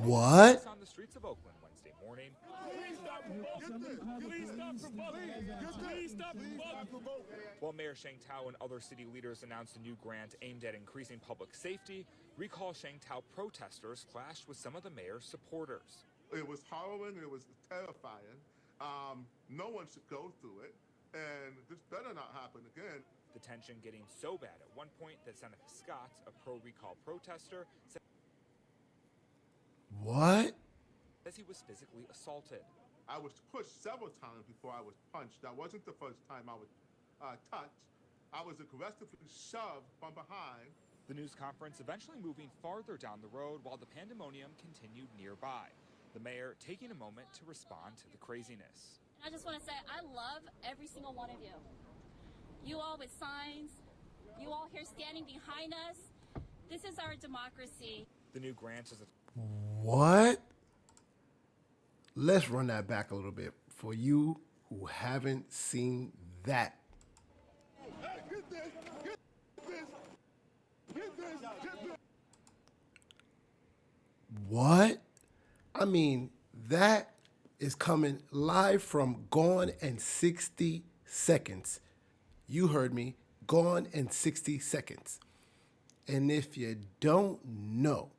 What? On the streets of Oakland Wednesday morning. While Mayor Sheng Thao and other city leaders announced a new grant aimed at increasing public safety, recall Sheng Thao protesters clashed with some of the mayor's supporters. It was harrowing, it was terrifying. No one should go through it, and this better not happen again. The tension getting so bad at one point that Seneca Scott, a pro-recall protester, What? says he was physically assaulted. I was pushed several times before I was punched. That wasn't the first time I was touched. I was aggressively shoved from behind. The news conference eventually moving farther down the road while the pandemonium continued nearby. The mayor taking a moment to respond to the craziness. I just want to say I love every single one of you. You all with signs, you all here standing behind us. This is our democracy. The new grant is a What? Let's run that back a little bit for you who haven't seen that. What? I mean, that is coming live from Gone in 60 Seconds. You heard me, Gone in 60 Seconds. And if you don't know,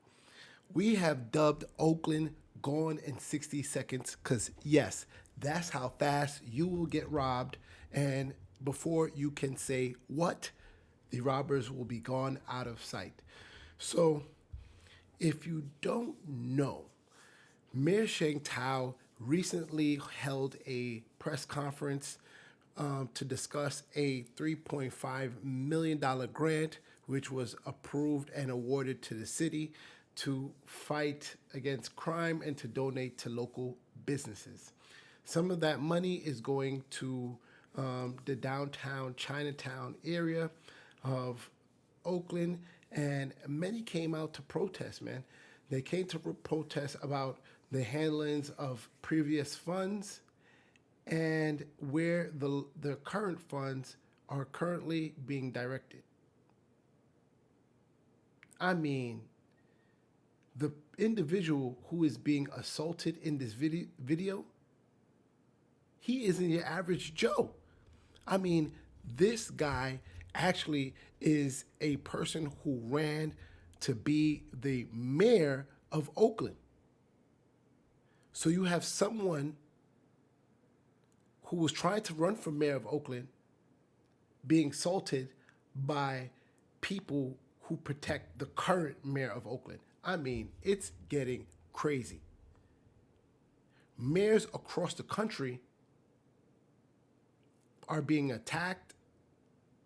we have dubbed Oakland Gone in 60 Seconds because, yes, that's how fast you will get robbed. And before you can say what, the robbers will be gone out of sight. So if you don't know, Mayor Sheng Thao recently held a press conference to discuss a $3.5 million grant, which was approved and awarded to the city to fight against crime and to donate to local businesses. Some of that money is going to the downtown Chinatown area of Oakland, and many came out to protest, man. They came to protest about the handlings of previous funds and where the current funds are currently being directed. I mean, the individual who is being assaulted in this video, he isn't your average Joe. I mean, this guy actually is a person who ran to be the mayor of Oakland. So you have someone who was trying to run for mayor of Oakland being assaulted by people who protect the current mayor of Oakland. I mean, it's getting crazy. Mayors across the country are being attacked,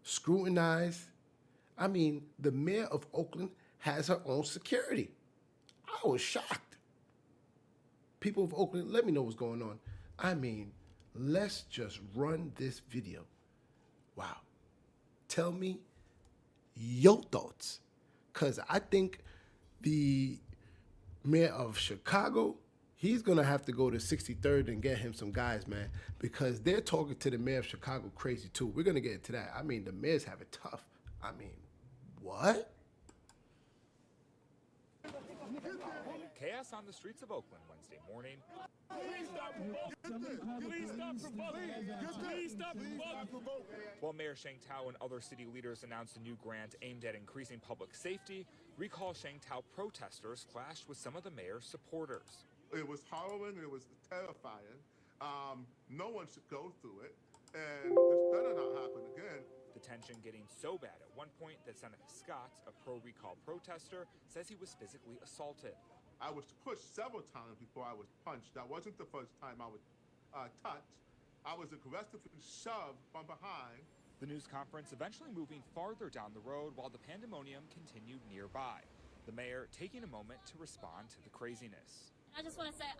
scrutinized. I mean, the mayor of Oakland has her own security. I was shocked. People of Oakland, let me know what's going on. I mean, let's just run this video. Wow. Tell me your thoughts. Because I think the mayor of Chicago, he's going to have to go to 63rd and get him some guys, man, because they're talking to the mayor of Chicago crazy, too. We're going to get into that. I mean, the mayors have it tough. I mean, what? chaos on the streets of Oakland Wednesday morning. While Mayor Sheng Thao and other city leaders announced a new grant aimed at increasing public safety, recall Sheng Thao protesters clashed with some of the mayor's supporters. It was harrowing, it was terrifying. No one should go through it, and this better not happen again. The tension getting so bad at one point that Seneca Scott, a pro-recall protester, says he was physically assaulted. I was pushed several times before I was punched. That wasn't the first time I was touched. I was aggressively shoved from behind. The news conference eventually moving farther down the road while the pandemonium continued nearby. The mayor taking a moment to respond to the craziness. I just want to say,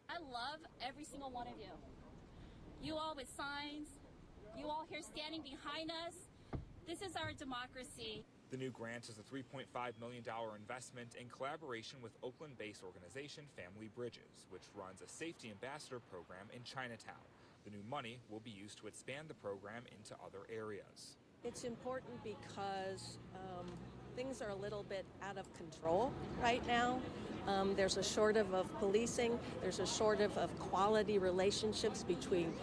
I love every single one of you. You all with signs, you all here standing behind us. This is our democracy. The new grant is a $3.5 million investment in collaboration with Oakland-based organization Family Bridges, which runs a safety ambassador program in Chinatown. The new money will be used to expand the program into other areas. It's important because things are a little bit out of control right now. There's a shortage of policing. There's a shortage of quality relationships between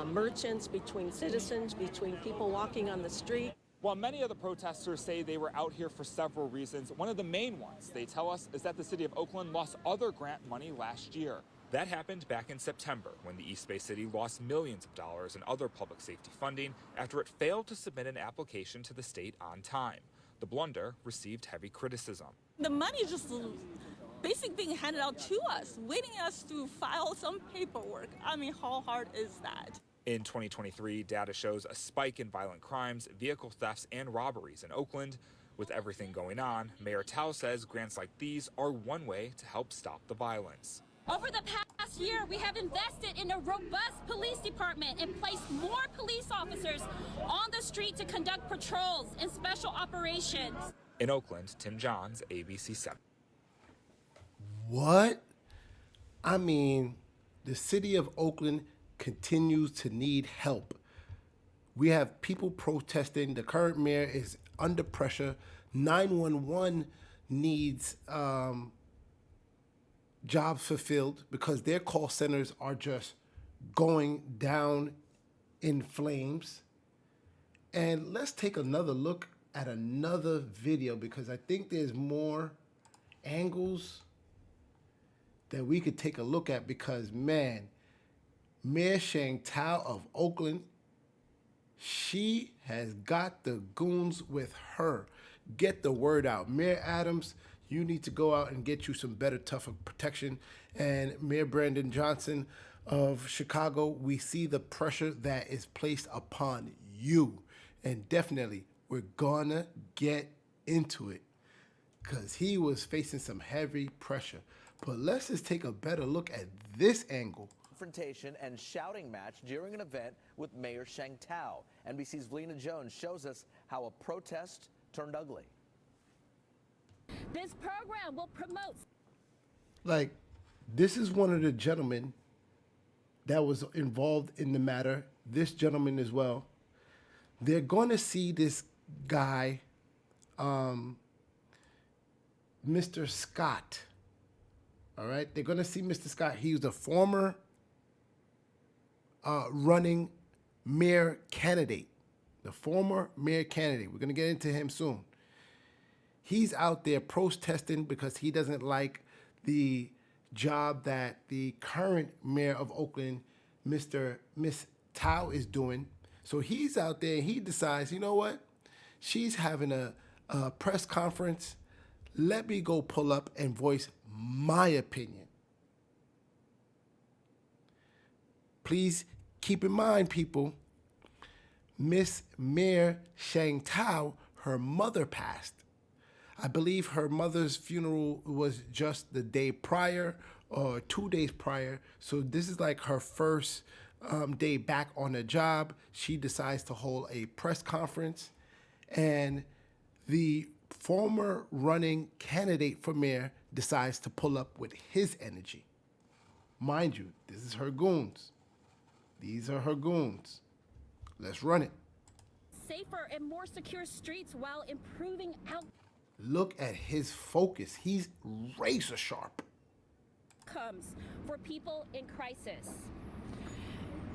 merchants, between citizens, between people walking on the street. While many of the protesters say they were out here for several reasons, one of the main ones they tell us is that the city of Oakland lost other grant money last year. That happened back in September when the East Bay City lost millions of dollars in other public safety funding after it failed to submit an application to the state on time. The blunder received heavy criticism. The money is just basically being handed out to us, waiting us to file some paperwork. I mean, how hard is that? In 2023, data shows a spike in violent crimes, vehicle thefts, and robberies in Oakland. With everything going on, Mayor Thao says grants like these are one way to help stop the violence. Over the past year, we have invested in a robust police department and placed more police officers on the street to conduct patrols and special operations. In Oakland, Tim Johns, ABC 7. What? I mean, the city of Oakland continues to need help. We have people protesting. The current mayor is under pressure. 911 needs jobs fulfilled because their call centers are just going down in flames. And let's take another look at another video because I think there's more angles that we could take a look at because, man, Mayor Sheng Thao of Oakland, she has got the goons with her. Get the word out. Mayor Adams, you need to go out and get you some better, tougher protection. And Mayor Brandon Johnson of Chicago, we see the pressure that is placed upon you. And definitely, we're gonna get into it because he was facing some heavy pressure. But let's just take a better look at this angle. Confrontation and shouting match during an event with Mayor Sheng Thao. NBC's Valina Jones shows us how a protest turned ugly. This program will promote. Like, this is one of the gentlemen that was involved in the matter. This gentleman as well. They're going to see this guy, Mr. Scott. All right, they're going to see Mr. Scott. He was a former running mayor candidate. The former mayor candidate. We're going to get into him soon. He's out there protesting because he doesn't like the job that the current mayor of Oakland, Miss Thao, is doing. So he's out there and he decides, you know what? She's having a press conference. Let me go pull up and voice my opinion. Please keep in mind, people, Miss Mayor Sheng Thao, her mother passed. I believe her mother's funeral was just the day prior or 2 days prior. So this is like her first day back on the job. She decides to hold a press conference, and the former running candidate for mayor decides to pull up with his energy. Mind you, this is her goons. These are her goons. Let's run it. Safer and more secure streets while improving Look at his focus. He's razor sharp. outcomes for people in crisis.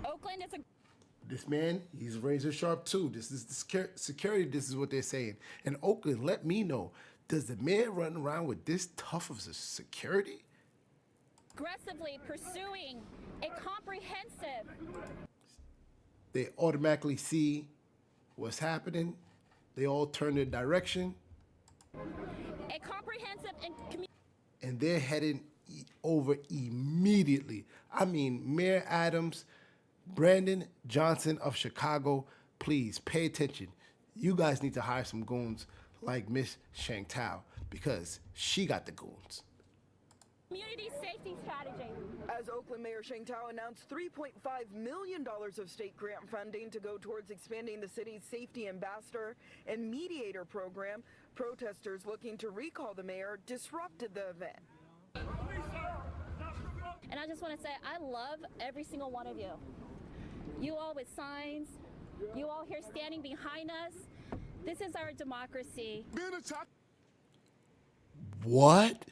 Oakland is a This man, he's razor sharp too. This is the security. This is what they're saying. And Oakland, let me know, does the mayor run around with this tough of a security? aggressively pursuing a comprehensive. They automatically see what's happening. They all turn their direction. A comprehensive And they're heading over immediately. I mean, Mayor Adams, Brandon Johnson of Chicago, please pay attention. You guys need to hire some goons like Miss Sheng Thao because she got the goons. community safety strategy. As Oakland Mayor Sheng Thao announced $3.5 million of state grant funding to go towards expanding the city's safety ambassador and mediator program, protesters looking to recall the mayor disrupted the event. And I just want to say, I love every single one of you. You all with signs, You all here standing behind us. This is our democracy. What?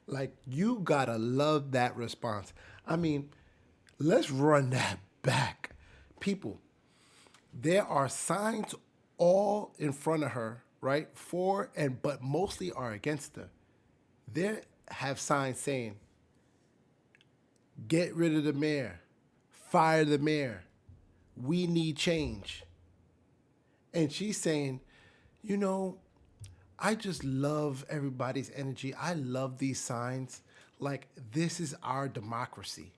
Like, you gotta love that response. I mean, let's run that back. People, there are signs all in front of her, right? For and but mostly are against her. They have signs saying, get rid of the mayor, fire the mayor, we need change. And she's saying, you know, I just love everybody's energy. I love these signs. Like, this is our democracy.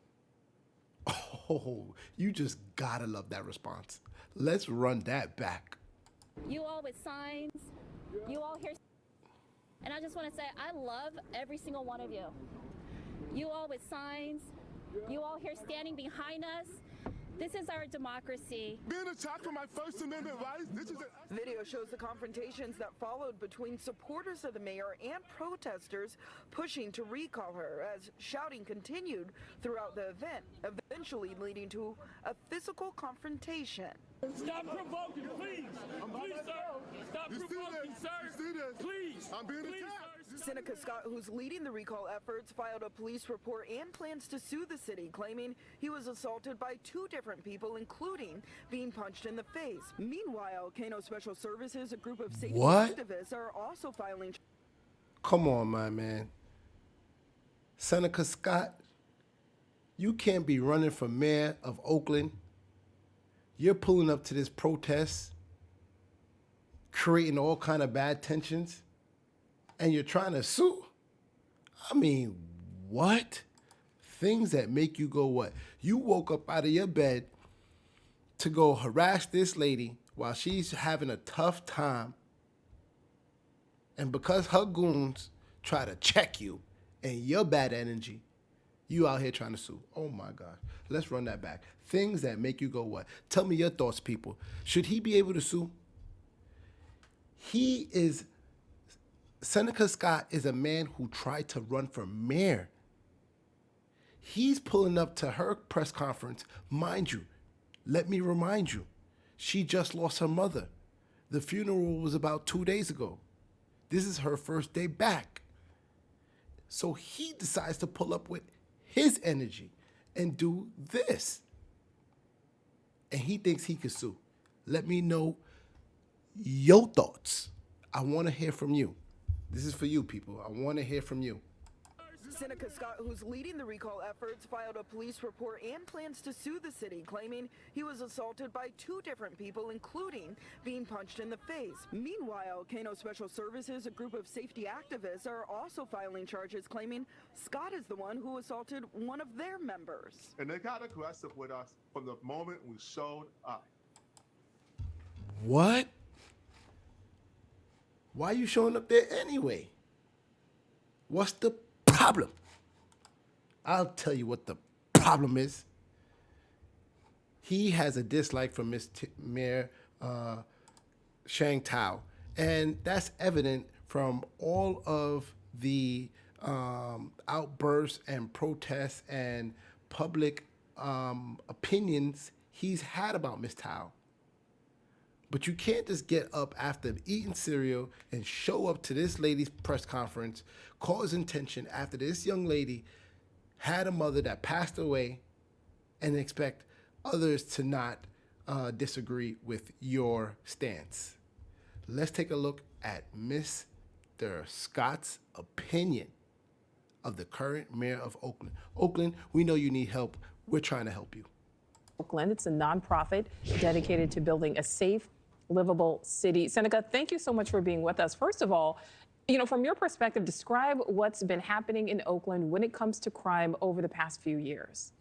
Oh, you just gotta love that response. Let's run that back. You all with signs. You all here. And I just want to say, I love every single one of you. You all with signs. You all here standing behind us. This is our democracy. Being attacked for my First Amendment rights, this is Video shows the confrontations that followed between supporters of the mayor and protesters pushing to recall her as shouting continued throughout the event, eventually leading to a physical confrontation. Stop provoking, please. Please, sir. Stop provoking, sir. Please. I'm being Please, attacked. sir. Seneca Scott, who's leading the recall efforts, filed a police report and plans to sue the city, claiming he was assaulted by two different people, including being punched in the face. Meanwhile, Kano Special Services, a group of safety activists, are also filing. Come on, my man. Seneca Scott, you can't be running for mayor of Oakland. You're pulling up to this protest, creating all kind of bad tensions, and you're trying to sue? I mean, what? Things that make you go what? You woke up out of your bed to go harass this lady while she's having a tough time, and because her goons try to check you and your bad energy, you out here trying to sue. Oh my God. Let's run that back. Things that make you go what? Tell me your thoughts, people. Should he be able to sue? Seneca Scott is a man who tried to run for mayor. He's pulling up to her press conference. Mind you, let me remind you, she just lost her mother. The funeral was about 2 days ago. This is her first day back. So he decides to pull up with his energy and do this. And he thinks he can sue. Let me know your thoughts. I want to hear from you. This is for you, people. I want to hear from you. Seneca Scott, who's leading the recall efforts, filed a police report and plans to sue the city, claiming he was assaulted by two different people, including being punched in the face. Meanwhile, Kano Special Services, a group of safety activists, are also filing charges, claiming Scott is the one who assaulted one of their members. And they got aggressive with us from the moment we showed up. What? Why are you showing up there anyway? What's the problem? I'll tell you what the problem is. He has a dislike for Mayor Sheng Thao, and that's evident from all of the outbursts and protests and public opinions he's had about Miss Thao. But you can't just get up after eating cereal and show up to this lady's press conference, causing tension after this young lady had a mother that passed away, and expect others to not disagree with your stance. Let's take a look at Mr. Scott's opinion of the current mayor of Oakland. Oakland, we know you need help. We're trying to help you. Oakland, it's a nonprofit dedicated to building a safe, livable city. Seneca, thank you so much for being with us. First of all, from your perspective, describe what's been happening in Oakland when it comes to crime over the past few years.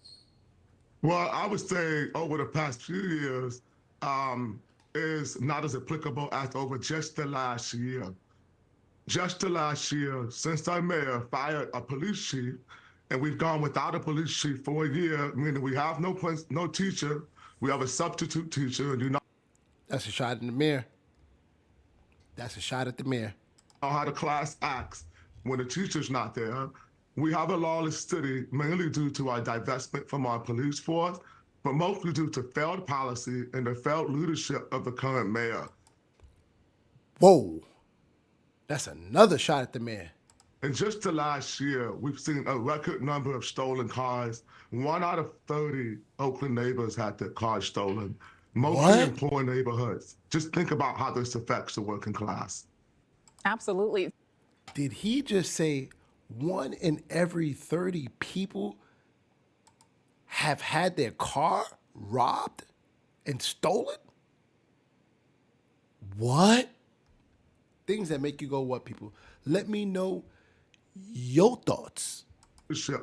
Well, I would say over the past few years is not as applicable as over just the last year. Just the last year, since our mayor fired a police chief, and we've gone without a police chief for a year, meaning we have no teacher, we have a substitute teacher, and you know. That's a shot in the mirror. That's a shot at the mayor. How the class acts when the teacher's not there. We have a lawless city mainly due to our divestment from our police force, but mostly due to failed policy and the failed leadership of the current mayor. Whoa, that's another shot at the mayor. And just the last year, we've seen a record number of stolen cars. 1 out of 30 Oakland neighbors had their cars stolen, mostly in poor neighborhoods. Just think about how this affects the working class. Absolutely. Did he just say 1 in every 30 people have had their car robbed and stolen? What? Things that make you go, what, people? Let me know your thoughts.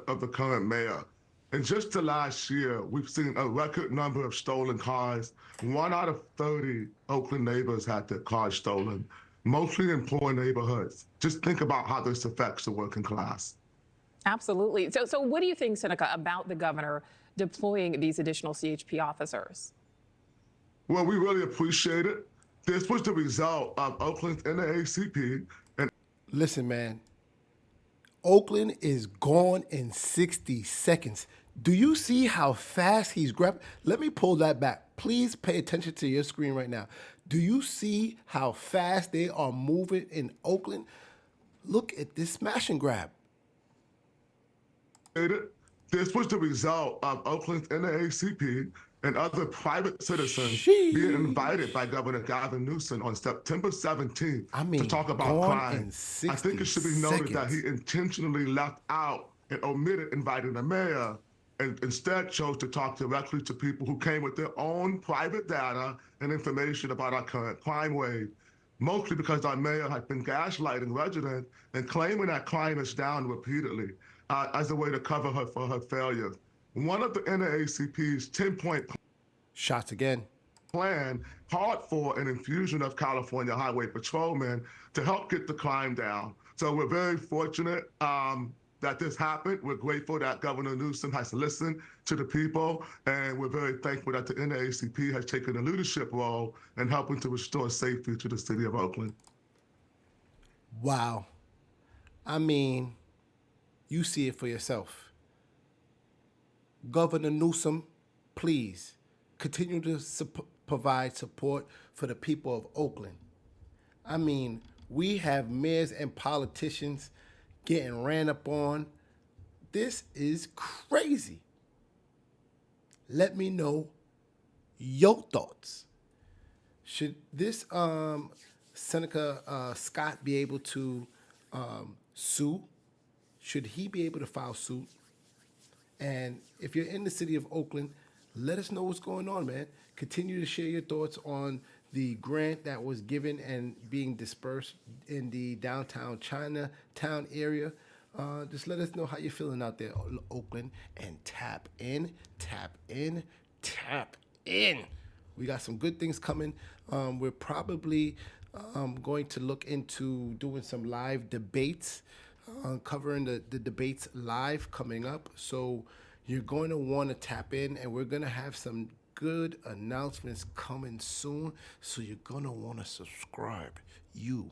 Of the current mayor. And just the last year, we've seen a record number of stolen cars. 1 out of 30 Oakland neighbors had their cars stolen, mostly in poor neighborhoods. Just think about how this affects the working class. Absolutely. So what do you think, Seneca, about the governor deploying these additional CHP officers? Well, we really appreciate it. This was the result of Oakland's NAACP and listen, man. Oakland is gone in 60 seconds. Do you see how fast he's grabbed? Let me pull that back. Please pay attention to your screen right now. Do you see how fast they are moving in Oakland? Look at this smash and grab. This was the result of Oakland's NAACP and other private citizens being invited by Governor Gavin Newsom on September 17th to talk about crime. I think it should be noted that he intentionally left out and omitted inviting the mayor and instead chose to talk directly to people who came with their own private data and information about our current crime wave, mostly because our mayor had been gaslighting residents and claiming that crime is down repeatedly as a way to cover her for her failures. One of the NAACP's 10-point shots again plan called for an infusion of California highway patrolmen to help get the crime down. So we're very fortunate that this happened. We're grateful that Governor Newsom has listened to the people, and we're very thankful that the NAACP has taken a leadership role in helping to restore safety to the city of Oakland. Wow. I mean, you see it for yourself. Governor Newsom, please continue to provide support for the people of Oakland. I mean, we have mayors and politicians getting ran up on. This is crazy. Let me know your thoughts. Should this Seneca Scott be able to sue? Should he be able to file suit? And if you're in the city of Oakland, let us know what's going on, man. Continue to share your thoughts on the grant that was given and being dispersed in the downtown Chinatown area. Just let us know how you're feeling out there, Oakland, and tap in, tap in, tap in. We got some good things coming. We're probably going to look into doing some live debates, covering the debates live coming up. So you're going to want to tap in, and we're going to have some good announcements coming soon. So you're going to want to subscribe. You